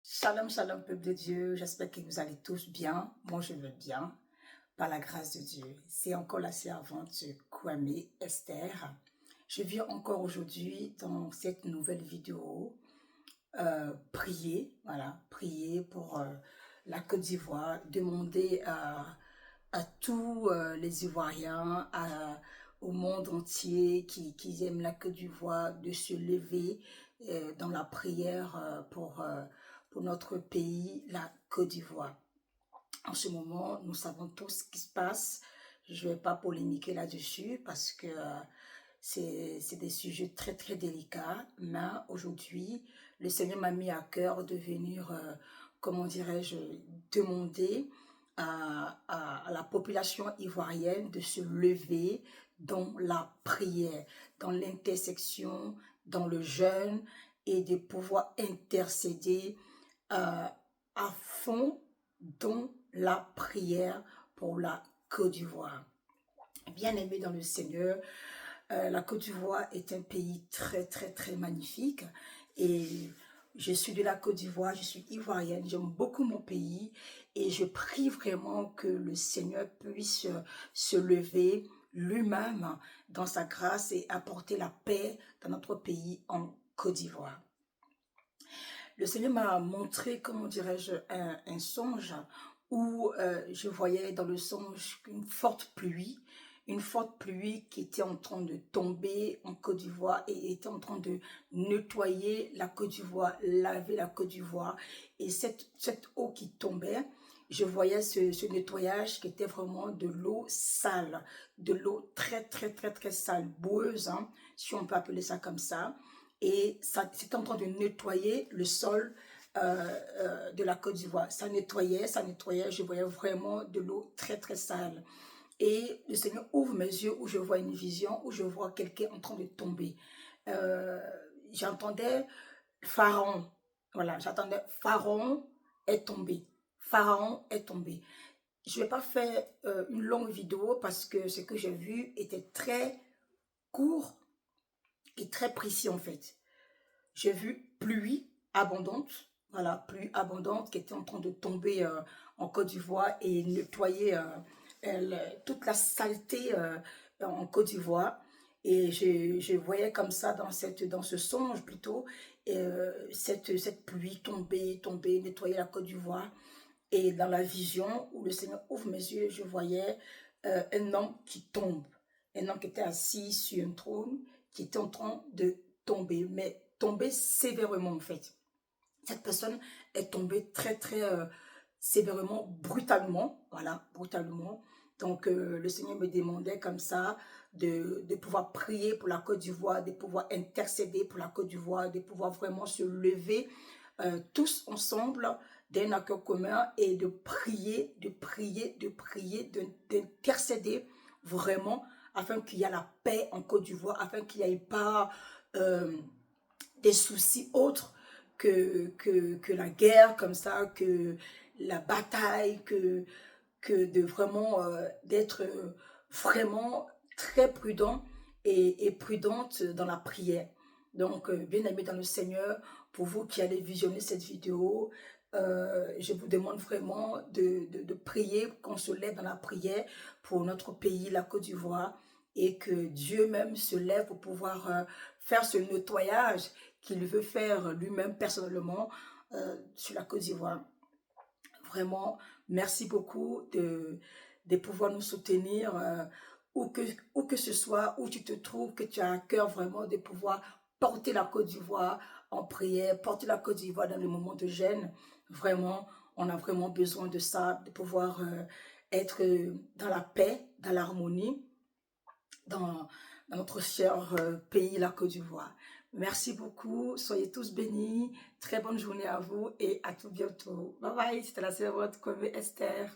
Shalom, shalom, peuple de Dieu. J'espère que vous allez tous bien. Moi, je vais bien, par la grâce de Dieu. C'est encore la servante Kwame Esther. Je viens encore aujourd'hui dans cette nouvelle vidéo prier, voilà, prier pour la Côte d'Ivoire, demander à tous les Ivoiriens, au monde entier qui aiment la Côte d'Ivoire, de se lever dans la prière pour notre pays, la Côte d'Ivoire. En ce moment, nous savons tous ce qui se passe. Je ne vais pas polémiquer là-dessus parce que c'est des sujets très très délicats. Mais aujourd'hui, le Seigneur m'a mis à cœur de venir, comment dirais-je, demander à la population ivoirienne de se lever dans la prière, dans l'intersection, dans le jeûne et de pouvoir intercéder à fond dans la prière pour la Côte d'Ivoire. Bien-aimés dans le Seigneur, la Côte d'Ivoire est un pays très très très magnifique et je suis de la Côte d'Ivoire, je suis ivoirienne, j'aime beaucoup mon pays et je prie vraiment que le Seigneur puisse se lever lui-même dans sa grâce et apporter la paix dans notre pays en Côte d'Ivoire. Le Seigneur m'a montré, comment dirais-je, un songe où je voyais dans le songe une forte pluie qui était en train de tomber en Côte d'Ivoire et était en train de nettoyer la Côte d'Ivoire, laver la Côte d'Ivoire. Et cette eau qui tombait, je voyais ce nettoyage qui était vraiment de l'eau sale, de l'eau très, très, très, très sale, boueuse, hein, si on peut appeler ça comme ça. Et ça, c'était en train de nettoyer le sol de la Côte d'Ivoire. Ça nettoyait, je voyais vraiment de l'eau très, très sale. Et le Seigneur ouvre mes yeux où je vois une vision, où je vois quelqu'un en train de tomber. J'entendais Pharaon, voilà, j'entendais Pharaon est tombé. Pharaon est tombé. Je ne vais pas faire une longue vidéo parce que ce que j'ai vu était très court et très précis en fait. J'ai vu pluie abondante, voilà, pluie abondante qui était en train de tomber en Côte d'Ivoire et nettoyer toute la saleté en Côte d'Ivoire. Et je voyais comme ça dans ce songe plutôt, cette pluie tomber, nettoyer la Côte d'Ivoire. Et dans la vision où le Seigneur ouvre mes yeux, je voyais un homme qui tombe. Un homme qui était assis sur un trône, qui était en train de tomber, mais tomber sévèrement en fait. Cette personne est tombée très très sévèrement, brutalement, voilà, brutalement. Donc le Seigneur me demandait comme ça de pouvoir prier pour la Côte d'Ivoire, de pouvoir intercéder pour la Côte d'Ivoire, de pouvoir vraiment se lever tous ensemble d'un accord commun et de prier, d'intercéder vraiment afin qu'il y ait la paix en Côte d'Ivoire, afin qu'il n'y ait pas des soucis autres que la guerre comme ça, que la bataille, que de vraiment d'être vraiment très prudent et prudente dans la prière. Donc, bien aimé dans le Seigneur, pour vous qui allez visionner cette vidéo, je vous demande vraiment de prier, qu'on se lève dans la prière pour notre pays, la Côte d'Ivoire, et que Dieu même se lève pour pouvoir faire ce nettoyage qu'il veut faire lui-même personnellement sur la Côte d'Ivoire. Vraiment, merci beaucoup de pouvoir nous soutenir où que ce soit, où tu te trouves, que tu as à cœur vraiment de pouvoir porter la Côte d'Ivoire en prière, porter la Côte d'Ivoire dans le moment de jeûne. Vraiment, on a vraiment besoin de ça, de pouvoir être dans la paix, dans l'harmonie, dans notre cher pays, la Côte d'Ivoire. Merci beaucoup, soyez tous bénis, très bonne journée à vous et à tout bientôt. Bye bye, c'était la servante Kwame Esther.